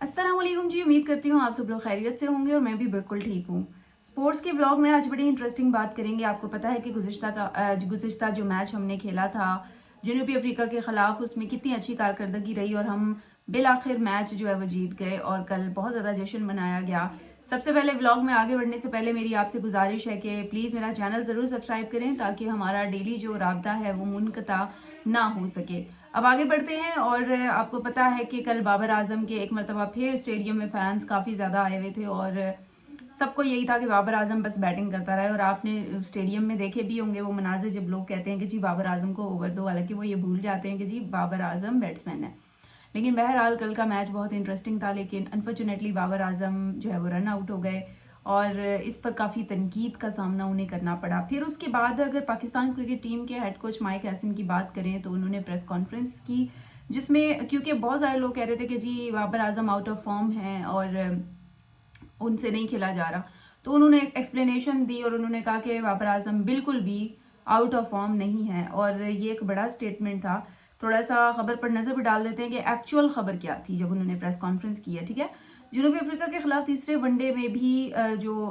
अस्सलाम वालेकुम जी। उम्मीद करती हूँ आप सब लोग खैरियत से होंगे और मैं भी बिल्कुल ठीक हूँ। स्पोर्ट्स के व्लॉग में आज बड़ी इंटरेस्टिंग बात करेंगे। आपको पता है कि गुज़िश्ता जो मैच हमने खेला था जनूबी अफ्रीका के खिलाफ, उसमें कितनी अच्छी कारकर्दगी रही और हम बिल आखिर मैच जो है वो जीत गए और कल बहुत ज़्यादा जश्न मनाया गया। सबसे पहले व्लॉग में आगे बढ़ने से पहले मेरी आपसे गुजारिश है कि प्लीज़ मेरा चैनल ज़रूर सब्सक्राइब करें ताकि हमारा डेली जो राब्ता है वो मुनक़ता ना हो सके। अब आगे बढ़ते हैं। और आपको पता है कि कल बाबर आजम के एक मरतबा फिर स्टेडियम में फैंस काफ़ी ज़्यादा आए हुए थे और सबको यही था कि बाबर आजम बस बैटिंग करता रहे। और आपने स्टेडियम में देखे भी होंगे वो मनाजिर जब लोग कहते हैं कि जी बाबर आजम को ओवर दो, हालांकि वो ये भूल जाते हैं कि जी बाबर आजम बैट्समैन है। लेकिन बहरहाल कल का मैच बहुत इंटरेस्टिंग था, लेकिन अनफॉर्चुनेटली बाबर आजम जो है वो रन आउट हो गए और इस पर काफ़ी तनकीद का सामना उन्हें करना पड़ा। फिर उसके बाद अगर पाकिस्तान क्रिकेट टीम के हेड कोच माइक हैसन की बात करें तो उन्होंने प्रेस कॉन्फ्रेंस की, जिसमें क्योंकि बहुत सारे लोग कह रहे थे कि जी Babar Azam out of form है और उनसे नहीं खेला जा रहा, तो उन्होंने एक एक्सप्लेनेशन दी और उन्होंने कहा कि बाबर आजम बिल्कुल भी आउट ऑफ फॉर्म नहीं है। और ये एक बड़ा स्टेटमेंट था। थोड़ा सा खबर पर नजर भी डाल देते हैं कि एक्चुअल खबर क्या थी जब उन्होंने प्रेस कॉन्फ्रेंस की है। ठीक है, जनूबी अफ्रीका के खिलाफ तीसरे वनडे में भी जो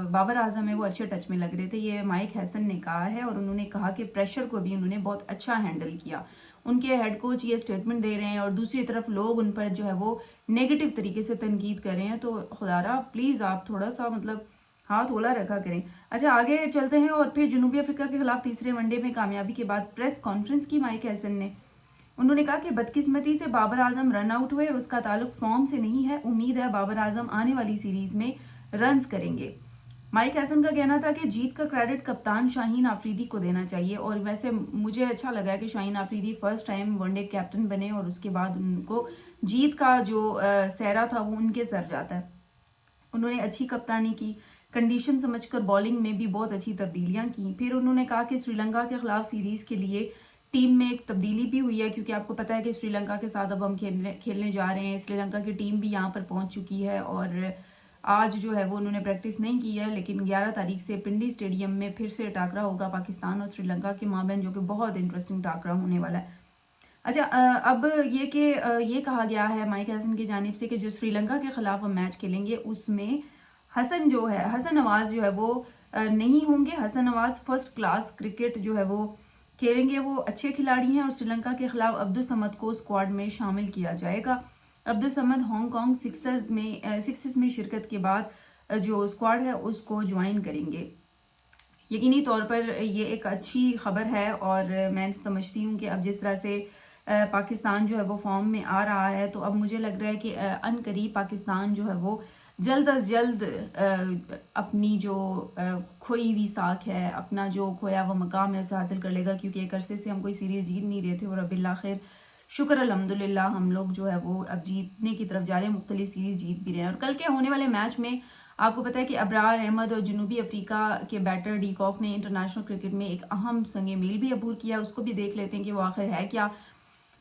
बाबर आजम है वो अच्छे टच में लग रहे थे, ये माइक हैसन ने कहा है। और उन्होंने कहा कि प्रेशर को भी उन्होंने बहुत अच्छा हैंडल किया। उनके हेड कोच ये स्टेटमेंट दे रहे हैं और दूसरी तरफ लोग उन पर जो है वो नेगेटिव तरीके से तनकीद कर रहे हैं, तो खुदारा प्लीज आप थोड़ा सा मतलब हाथ होला रखा करें। अच्छा, आगे चलते हैं। और फिर जनूबी अफ्रीका के खिलाफ तीसरे वनडे में कामयाबी के बाद प्रेस कॉन्फ्रेंस की माइक हैसन ने। उन्होंने कहा कि बदकिस्मती से बाबर आजम रन आउट हुए और उसका ताल्लुक फॉर्म से नहीं है। उम्मीद है बाबर आजम आने वाली सीरीज में रन्स करेंगे। माइक हैसन का कहना था कि जीत का क्रेडिट कप्तान शाहीन आफरीदी को देना चाहिए। और वैसे मुझे अच्छा लगा कि Shaheen Afridi first time one day captain बने और उसके बाद उनको जीत का जो सहरा था वो उनके सर जाता है। उन्होंने अच्छी कप्तानी की, कंडीशन समझकर बॉलिंग में भी बहुत अच्छी तब्दीलियां की। फिर उन्होंने कहा कि श्रीलंका के खिलाफ सीरीज के लिए टीम में एक तब्दीली भी हुई है, क्योंकि आपको पता है कि श्रीलंका के साथ अब हम खेलने जा रहे हैं। श्रीलंका की टीम भी यहाँ पर पहुंच चुकी है और आज जो है वो उन्होंने प्रैक्टिस नहीं की है, लेकिन 11 तारीख से पिंडी स्टेडियम में फिर से टाकरा होगा पाकिस्तान और श्रीलंका के माबैन, जो कि बहुत इंटरेस्टिंग टाकरा होने वाला है। अच्छा, अब ये कहा गया है माइक हैसन की जानिब से कि जो श्रीलंका के खिलाफ हम मैच खेलेंगे उसमें हसन नवाज जो है वो नहीं होंगे। Hasan Nawaz first class cricket जो है वो खेलेंगे, वो अच्छे खिलाड़ी हैं। और श्रीलंका के खिलाफ अब्दुल समद को स्क्वाड में शामिल किया जाएगा। अब्दुल समद हांगकांग सिक्सेस में शिरकत के बाद जो स्क्वाड है उसको ज्वाइन करेंगे। यकीनी तौर पर ये एक अच्छी खबर है और मैं समझती हूँ कि अब जिस तरह से पाकिस्तान जो है वो फॉर्म में आ रहा है, तो अब मुझे लग रहा है कि अनकरीब पाकिस्तान जो है वो जल्द अज जल्द अपनी जो खोई हुई साख है, अपना जो खोया हुआ मकाम है उसे हासिल कर लेगा। क्योंकि एक अरसे से हम कोई सीरीज जीत नहीं रहे थे और अब आखिर शुक्र अल्हम्दुलिल्लाह हम लोग जो है वो अब जीतने की तरफ जा रहे हैं, मुख्तलिफ सीरीज जीत भी रहे हैं। और कल के होने वाले मैच में आपको पता है कि अबरार अहमद और जनूबी अफ्रीका के बैटर डी कॉक ने इंटरनेशनल क्रिकेट में एक अहम संगे मेल भी अबूर किया। उसको भी देख लेते हैं कि वो आखिर है क्या।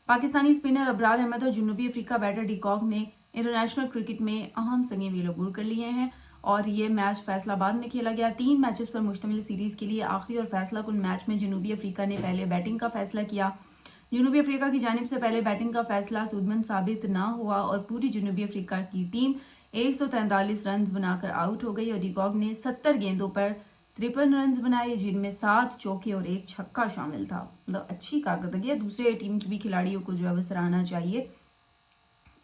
पाकिस्तानी स्पिनर अबरार अहमद और जनूबी अफ्रीका बैटर डी कॉक ने इंटरनेशनल क्रिकेट में अहम संगे मेल अबूर कर लिए हैं और ये मैच फैसलाबाद में खेला गया। 3 मैचेस पर मुश्तमिल सीरीज के लिए आखिरी और फैसला कुन मैच में जनूबी अफ्रीका ने पहले बैटिंग का फैसला किया। जनूबी अफ्रीका की जानिब से पहले बैटिंग का फैसला सूदमंद साबित ना हुआ और पूरी जनूबी अफ्रीका की टीम 143 रन बनाकर आउट हो गई। और डिकॉक ने 70 गेंदों पर 53 रन बनाए, जिनमें 7 चौके और 1 छक्का शामिल था। मतलब अच्छी कारकर्दगी है। दूसरे टीम की भी खिलाड़ियों को जो है वो सराहना चाहिए।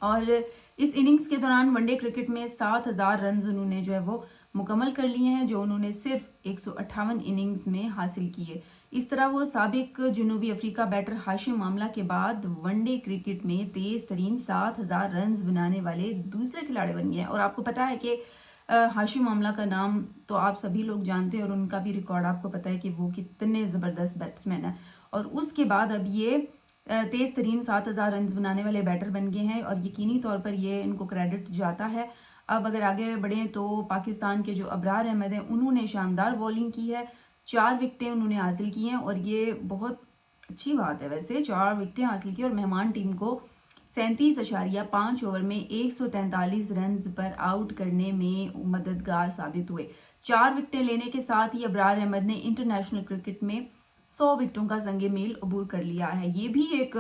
और इस इनिंग्स के दौरान वनडे क्रिकेट में 7000 रन उन्होंने जो है वो मुकम्मल कर लिए हैं, जो उन्होंने सिर्फ 158 इनिंग्स में हासिल किए। इस तरह वो साबिक जनूबी अफ्रीका बैटर हाशिम मामला के बाद वनडे क्रिकेट में तेज तरीन 7000 रन बनाने वाले दूसरे खिलाड़ी बन गए हैं। और आपको पता है कि हाशिम मामला का नाम तो आप सभी लोग जानते हैं और उनका भी रिकॉर्ड आपको पता है कि वो कितने जबरदस्त बैट्समैन है। और उसके बाद अब ये तेज तरीन 7000 रन बनाने वाले बैटर बन गए हैं और यकीनी तौर पर ये इनको क्रेडिट जाता है। अब अगर आगे बढ़े तो पाकिस्तान के जो अबरार अहमद हैं उन्होंने शानदार बॉलिंग की है, 4 विकेटें उन्होंने हासिल की हैं और ये बहुत अच्छी बात है। वैसे 4 विकेटें हासिल की और मेहमान टीम को 37.5 ओवर में 143 रन पर आउट करने में मददगार साबित हुए। 4 विकेटें लेने के साथ ही अबरार अहमद ने इंटरनेशनल क्रिकेट में 100 विकेटों का संगे मेल अबूर कर लिया है। ये भी एक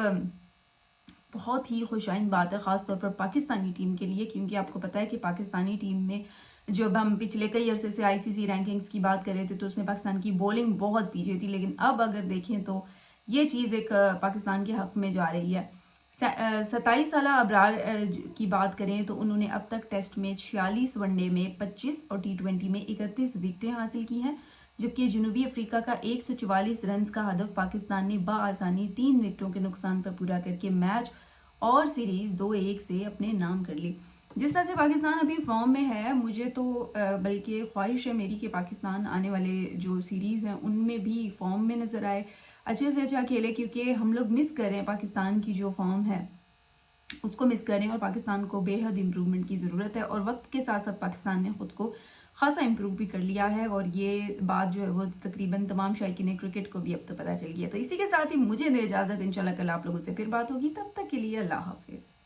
بہت ہی خوشائن بات ہے خاص طور پر پاکستانی ٹیم کے لیے، کیونکہ آپ کو پتہ ہے کہ پاکستانی ٹیم میں جب ہم پچھلے کئی عرصے سے آئی سی سی رینکنگز کی بات کر رہے تھے تو اس میں پاکستان کی بولنگ بہت پیچھے تھی، لیکن اب اگر دیکھیں تو یہ چیز ایک پاکستان کے حق میں جا رہی ہے۔ 27 سالہ ابرار کی بات کریں تو انہوں نے اب تک ٹیسٹ میں 46 ون ڈے میں 25 اور T20 میں 31 وکٹیں حاصل کی ہیں، جبکہ جنوبی افریقہ کا 144 رنز کا ہدف پاکستان نے بآسانی 3 وکٹوں کے نقصان پر پورا کر کے میچ اور سیریز 2-1 سے اپنے نام کر لی۔ جس طرح سے پاکستان ابھی فارم میں ہے، مجھے تو بلکہ خواہش ہے میری کہ پاکستان آنے والے جو سیریز ہیں ان میں بھی فارم میں نظر آئے، اچھے سے اچھا کھیلے، کیونکہ ہم لوگ مس کر رہے ہیں پاکستان کی جو فارم ہے اس کو مس کر رہے ہیں، اور پاکستان کو بے حد امپروومنٹ کی ضرورت ہے، اور وقت کے ساتھ ساتھ پاکستان نے خود کو خاصا امپروو بھی کر لیا ہے، اور یہ بات جو ہے وہ تقریباً تمام شائقین کرکٹ کو بھی اب تو پتہ چل گیا۔ تو اسی کے ساتھ ہی مجھے دے اجازت، انشاءاللہ کل آپ لوگوں سے پھر بات ہوگی، تب تک کے لیے اللہ حافظ۔